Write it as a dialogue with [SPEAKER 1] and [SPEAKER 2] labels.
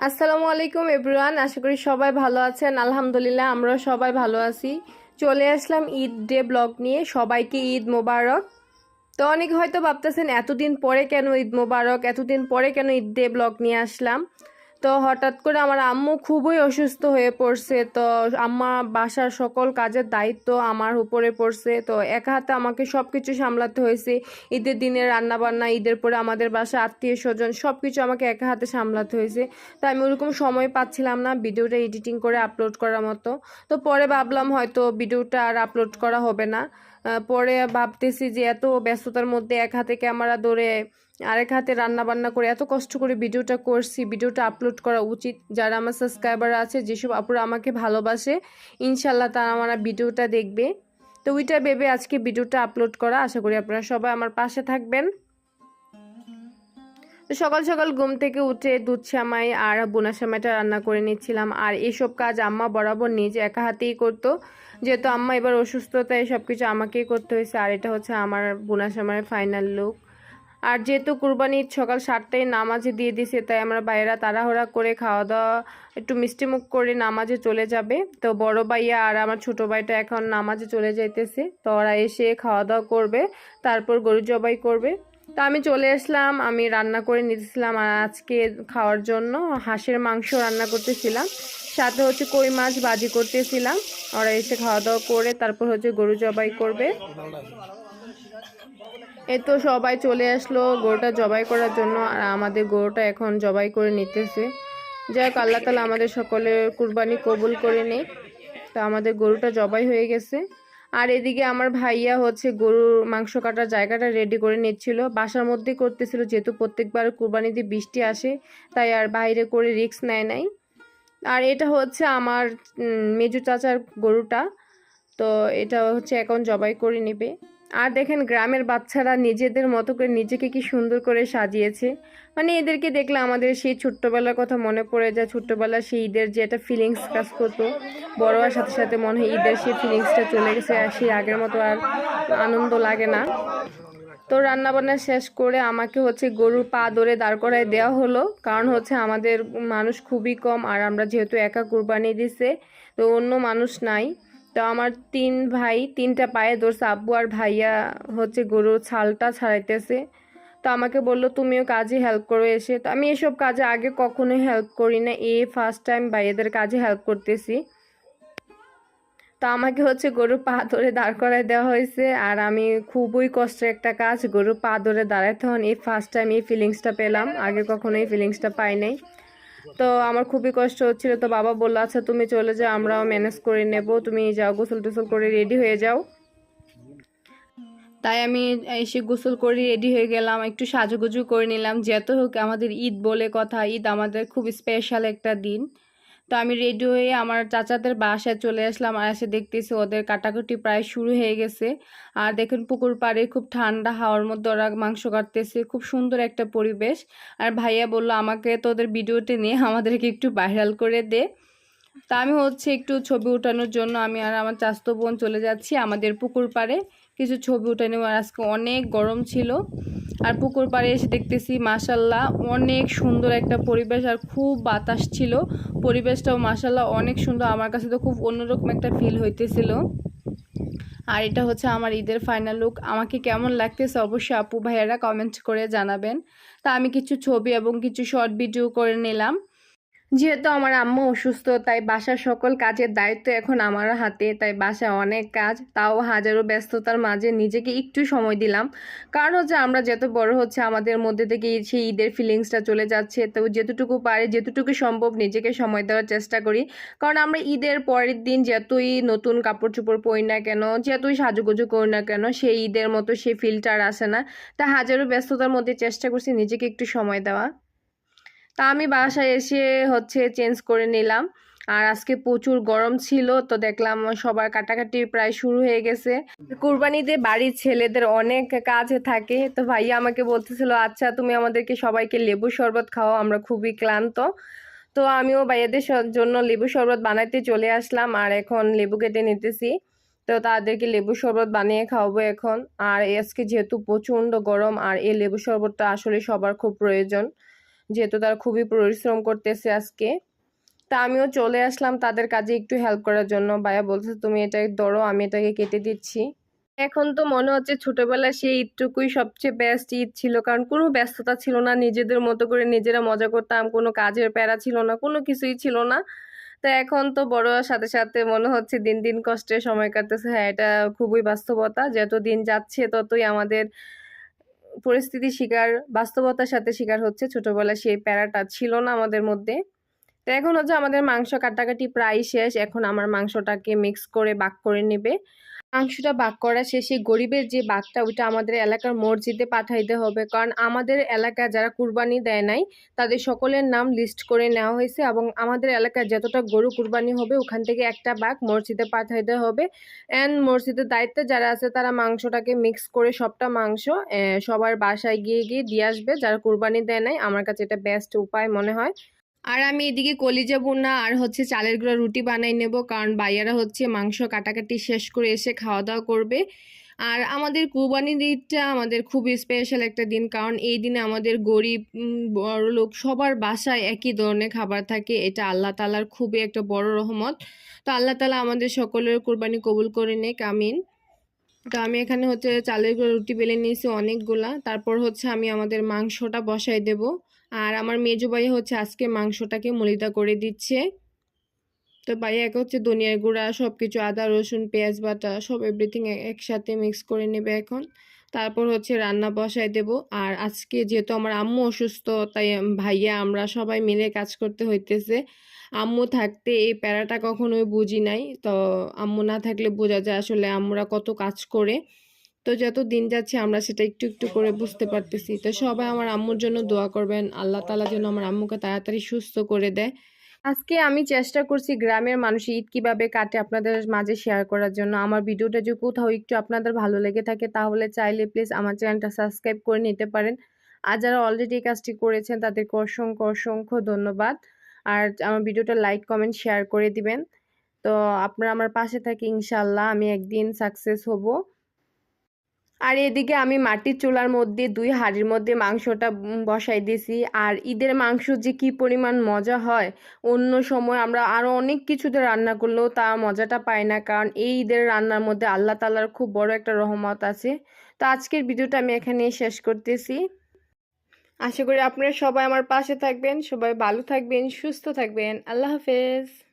[SPEAKER 1] আসসালামু আলাইকুম এভরিওয়ান, আশা করি সবাই ভালো আছেন। আলহামদুলিল্লাহ আমরাও সবাই ভালো আছি। চলে আসলাম ঈদ ডে ব্লগ নিয়ে। সবাইকে ঈদ মোবারক। তো অনেকে হয়তো ভাবতেছেন এতদিন পরে কেন ঈদ মোবারক, এতদিন পরে কেন ঈদ ডে ব্লগ নিয়ে আসলাম। তো হঠাৎ করে আমার আম্মু খুবই অসুস্থ হয়ে পড়ছে। তো আম্মা বাসার সকল কাজের দায়িত্ব আমার উপরে পড়ছে। তো একা হাতে আমাকে সব কিছু সামলাতে হয়েছে। ঈদের দিনে রান্নাবান্না, ঈদের পরে আমাদের বাসায় আত্মীয় স্বজন সব কিছু আমাকে একা হাতে সামলাতে হয়েছে। তো আমি ওরকম সময় পাচ্ছিলাম না ভিডিওটা এডিটিং করে আপলোড করার মতো। তো পরে ভাবলাম হয়তো ভিডিওটা আর আপলোড করা হবে না। পরে ভাবতেছি যে এত ব্যস্ততার মধ্যে এক হাতে ক্যামেরা ধরে আরেক হাতে রান্না বান্না করে এত কষ্ট করে ভিডিওটা করছি, ভিডিওটা আপলোড করা উচিত। যারা আমার সাবস্ক্রাইবার আছে, যেসব আপুরা আমাকে ভালোবাসে, ইনশাল্লাহ তারা আমার ভিডিওটা দেখবে। তো ওইটা ভেবে আজকে ভিডিওটা আপলোড করা। আশা করি আপনারা সবাই আমার পাশে থাকবেন। তো সকাল সকাল ঘুম থেকে উঠে দুধ সেমাই আর বোনা সেমাইটা রান্না করে নিচ্ছিলাম। আর এইসব কাজ আম্মা বরাবর নিজে একা হাতেই করতো, যেহেতু আম্মা এবার অসুস্থতায় সব কিছু আমাকেই করতে হয়েছে। আর এটা হচ্ছে আমার বোনা সেমাইয়ের ফাইনাল লুক। আর যেহেতু কুরবানির সকাল 7টায় নামাজে দিয়ে দিছে, তাই আমরা বাইরা তাড়াহুড়া করে খাওয়া দাওয়া একটু মিষ্টিমুখ করে নামাজে চলে যাবে। তো বড় ভাইয়া আর আমার ছোট ভাইটা এখন নামাজে চলে যাইতেছে। তো ওরা এসে খাওয়া দাওয়া করবে, তারপর গরু জবাই করবে। তো আমি চলে আসলাম, আমি রান্না করে নিতেছিলাম। আর আজকে খাওয়ার জন্য হাঁসের মাংস রান্না করতেছিলাম, সাথে হচ্ছে কই মাছ ভাজি করতেছিলাম। ওরা এসে খাওয়া দাওয়া করে তারপর হচ্ছে গরু জবাই করবে। এই তো সবাই চলে আসলো গরুটা জবাই করার জন্য। আর আমাদের গরুটা এখন জবাই করে নিতেছে। যাই হোক, আল্লাহ তাআলা আমাদের সকলের কুরবানি কবুল করে নেই। তো আমাদের গরুটা জবাই হয়ে গেছে। আর এদিকে আমার ভাইয়া হচ্ছে গরুর মাংস কাটার জায়গাটা রেডি করে নিচ্ছিল। বাসার মধ্যেই করতেছিল, যেহেতু প্রত্যেকবার কুরবানিতে বৃষ্টি আসে, তাই আর বাইরে করে রিস্ক নেয় নাই। আর এটা হচ্ছে আমার মেজু চাচার গরুটা। তো এটা হচ্ছে এখন জবাই করে নেবে। আর দেখেন গ্রামের বাচ্চারা নিজেদের মতো করে নিজেকে কি সুন্দর করে সাজিয়েছে। মানে এদেরকে দেখলে আমাদের সেই ছোট্টবেলার কথা মনে পড়ে যায়। ছোট্টবেলা সেই ঈদের যে একটা ফিলিংস কাজ করতো, বড় হওয়ার সাথে সাথে মনে হয় ঈদের সেই ফিলিংসটা চলে গেছে। আর সেই আগের মতো আর আনন্দ লাগে না। তো রান্নাবান্না শেষ করে আমাকে হচ্ছে গরুর পা ধরে দাঁড় করায় দেওয়া হলো, কারণ হচ্ছে আমাদের মানুষ খুবই কম। আর আমরা যেহেতু একা কুরবানি দিছে, তো অন্য মানুষ নাই। তো আমার 3 ভাই 3টা পায়ে ধরছে। আব্বু আর ভাইয়া হচ্ছে গরুর ছালটা ছাড়াইতেছে। তো আমাকে বললো তুমিও কাজে হেল্প করো এসে। তো আমি এসব কাজে আগে কখনোই হেল্প করি না, এই ফার্স্ট টাইম ভাইয়াদের কাজে হেল্প করতেছি। তো আমাকে হচ্ছে গরুর পা ধরে দাঁড় করায় দেওয়া হয়েছে। আর আমি খুবই কষ্টের একটা কাজ, গরুর পা ধরে দাঁড়াতে হন। এই ফার্স্ট টাইম এই ফিলিংসটা পেলাম, আগে কখনো এই ফিলিংসটা পাই নাই। তো আমার খুবই কষ্ট হচ্ছিল। তো বাবা বললো আচ্ছা তুমি চলে যাও, আমরাও ম্যানেজ করে নেব, তুমি যাও গোসল টোসল করে রেডি হয়ে যাও। তাই আমি এসে গোসল করে রেডি হয়ে গেলাম, একটু সাজুগুজু করে নিলাম। যেহেতু হোক আমাদের ঈদ বলে কথা, ঈদ আমাদের খুব স্পেশাল একটা দিন। তো আমি রেডি হয়ে আমার চাচাদের বাসায় চলে আসলাম। আর এসে দেখতেছি ওদের কাটাকুটি প্রায় শুরু হয়ে গেছে। আর দেখুন পুকুর পাড়ে খুব ঠান্ডা হাওয়ার মধ্যে ওরা মাংস কাটতেছে, খুব সুন্দর একটা পরিবেশ। আর ভাইয়া বলল আমাকে তো ওদের ভিডিওতে নিয়ে আমাদেরকে একটু ভাইরাল করে দে। তা আমি হচ্ছে একটু ছবি ওঠানোর জন্য আমি আর আমার চাচাতো বোন চলে যাচ্ছি আমাদের পুকুর পাড়ে কিছু ছবি উঠে নেব। আর আজকে অনেক গরম ছিল। আর পুকুর পাড়ে এসে দেখতেছি মাশাল্লাহ অনেক সুন্দর একটা পরিবেশ, আর খুব বাতাস ছিল। পরিবেশটাও মাশাল্লাহ অনেক সুন্দর, আমার কাছে তো খুব অন্যরকম একটা ফিল হইতেছিল। আর এটা হচ্ছে আমার ঈদের ফাইনাল লুক। আমাকে কেমন লাগতেছে অবশ্যই আপু ভাইয়ারা কমেন্ট করে জানাবেন। তা আমি কিছু ছবি এবং কিছু শর্ট ভিডিও করে নিলাম। যেহেতু আমার আম্মু অসুস্থ, তাই বাসার সকল কাজের দায়িত্ব এখন আমার হাতে। তাই বাসায় অনেক কাজ, তাও হাজারো ব্যস্ততার মাঝে নিজেকে একটু সময় দিলাম। কারণ হচ্ছে আমরা যত বড় হচ্ছে আমাদের মধ্যে থেকে সেই ঈদের ফিলিংসটা চলে যাচ্ছে। তো যেতটুকু পারি, যেতটুকু সম্ভব নিজেকে সময় দেওয়ার চেষ্টা করি। কারণ আমরা ঈদের পরের দিন যতই নতুন কাপড় চোপড় পরি না কেন, যতই সাজুগুজু করি না কেন, সেই ঈদের মতো সেই ফিলটা আর আসে না। তা হাজারো ব্যস্ততার মধ্যে চেষ্টা করছি নিজেকে একটু সময় দেওয়া। তা আমি বাসায় এসে হচ্ছে চেঞ্জ করে নিলাম। আর আজকে প্রচুর গরম ছিল, তো দেখলাম সবার কাটাকাটি প্রায় শুরু হয়ে গেছে। কুরবানিতে বাড়ির ছেলেদের অনেক কাজ থাকে। তো ভাইয়া আমাকে বলতেছিল আচ্ছা তুমি আমাদেরকে সবাইকে লেবু শরবত খাও, আমরা খুবই ক্লান্ত। তো আমিও ভাইয়াদের জন্য লেবু শরবত বানাইতে চলে আসলাম। আর এখন লেবু কেটে নিতেছি। তো তাদেরকে লেবু শরবত বানিয়ে খাওয়াবো এখন। আর আজকে যেহেতু প্রচণ্ড গরম, আর এই লেবু শরবতটা আসলে সবার খুব প্রয়োজন। যেহেতু তারা খুবই পরিশ্রম করতেছে আজকে। তা আমিও চলে আসলাম তাদের কাজে একটু হেল্প করার জন্য। ভাইয়া বলছে তুমি এটা ধরো, আমি এটাকে কেটে দিচ্ছি। এখন তো মনে হচ্ছে ছোটবেলায় সেই ঈদটুকুই সবচেয়ে বেস্ট ঈদ ছিল, কারণ কোনো ব্যস্ততা ছিল না, নিজেদের মতো করে নিজেরা মজা করতাম, কোনো কাজের প্যারা ছিল না, কোনো কিছুই ছিল না। তো এখন তো বড় হওয়ার সাথে সাথে মনে হচ্ছে দিন দিন কষ্টে সময় কাটতেছে। হ্যাঁ, এটা খুবই বাস্তবতা। যত দিন যাচ্ছে ততই আমাদের পরিস্থিতি বাস্তবতার সাথে শিকার হচ্ছে। ছোটবেলায় সেই প্যারাটা ছিল না আমাদের মধ্যে। তো এখন হচ্ছে আমাদের মাংস কাটাকাটি প্রায় শেষ। এখন আমার মাংসটাকে মিক্স করে বাক করে নেবে। মাংসটা বাক করা শেষে গরিবের যে বাকটা ওইটা আমাদের এলাকার মসজিদে পাঠাইতে হবে, কারণ আমাদের এলাকায় যারা কুরবানি দেয় নাই তাদের সকলের নাম লিস্ট করে নেওয়া হয়েছে, এবং আমাদের এলাকায় যতটা গরু কুরবানি হবে ওখান থেকে একটা বাক মসজিদে পাঠাইতে হবে। অ্যান্ড মসজিদের দায়িত্বে যারা আছে তারা মাংসটাকে মিক্স করে সবটা মাংস সবার বাসায় গিয়ে গিয়ে দিয়ে আসবে যারা কুরবানি দেয় নাই। আমার কাছে এটা বেস্ট উপায় মনে হয়। আর আমি এদিকে কলিজা ভুনা আর হচ্ছে চালের গুঁড়া রুটি বানাই নেব, কারণ ভাইয়ারা হচ্ছে মাংস কাটাকাটি শেষ করে এসে খাওয়া দাওয়া করবে। আর আমাদের কুরবানির ঈদটা আমাদের খুবই স্পেশাল একটা দিন, কারণ এই দিনে আমাদের গরিব বড়লোক সবার বাসায় একই ধরনের খাবার থাকে। এটা আল্লাহ তাআলার খুবই একটা বড় রহমত। তো আল্লাহ তাআলা আমাদের সকলের কুরবানি কবুল করে নেক, আমিন। তো আমি এখানে হচ্ছে চালের গুঁড়া রুটি বেলে নিয়েছি অনেকগুলা। তারপর হচ্ছে আমি আমাদের মাংসটা বসাই দেব। আর আমার মেজো ভাই হচ্ছে আজকে মাংসটাকে মলিদা করে দিচ্ছে। তো ভাইয়া একে হচ্ছে ধনিয়ার গুঁড়া সবকিছু আদা রসুন পেঁয়াজ বাটা সব এভরিথিং একসাথে মিক্স করে নেবে এখন। তারপর হচ্ছে রান্না বসাই দেব। আর আজকে যেহেতু আমার আম্মু অসুস্থ, তাই ভাইয়া আমরা সবাই মিলে কাজ করতে হইতেছে। আম্মু থাকতে এই প্যারাটা কখনোই বুঝি নাই। তো আম্মু না থাকলে বোঝা যায় আসলে আমরা কত কাজ করে। তো যত দিন যাচ্ছে আমরা সেটা একটু একটু করে বুঝতে পারতেছি। তো সবাই আমার আম্মুর জন্য দোয়া করবেন, আল্লাহ তাআলা যেন আমার আম্মুকে তাড়াতাড়ি সুস্থ করে দেয়। আজকে আমি চেষ্টা করছি গ্রামের মানুষের ঈদ কিভাবে কাটে আপনাদের মাঝে শেয়ার করার জন্য। আমার ভিডিওটা যদি কোথাও একটু আপনাদের ভালো লেগে থাকে তাহলে চাইলে প্লিজ আমার চ্যানেলটা সাবস্ক্রাইব করে নিতে পারেন। আর যারা অলরেডি এই কাজটি করেছেন তাদেরকে অসংখ্য অসংখ্য ধন্যবাদ। আর আমার ভিডিওটা লাইক কমেন্ট শেয়ার করে দিবেন। তো আপনারা আমার পাশে থাকি, ইনশাল্লাহ আমি একদিন সাকসেস হব। আর এদিকে আমি মাটির চুলার মধ্যে 2 হাঁড়ির মধ্যে মাংসটা বসাই দিয়েছি। আর ঈদের মাংস যে কি পরিমাণ মজা হয়, অন্য সময় আমরা আরো অনেক কিছুতে রান্না করলেও তা মজাটা পাই না, কারণ এই ঈদের রান্নার মধ্যে আল্লাহ তাআলার খুব বড় একটা রহমত আছে। তো আজকের ভিডিওটা আমি এখানেই শেষ করতেছি। আশা করি আপনারা সবাই আমার পাশে থাকবেন, সবাই ভালো থাকবেন, সুস্থ থাকবেন। আল্লাহ হাফেজ।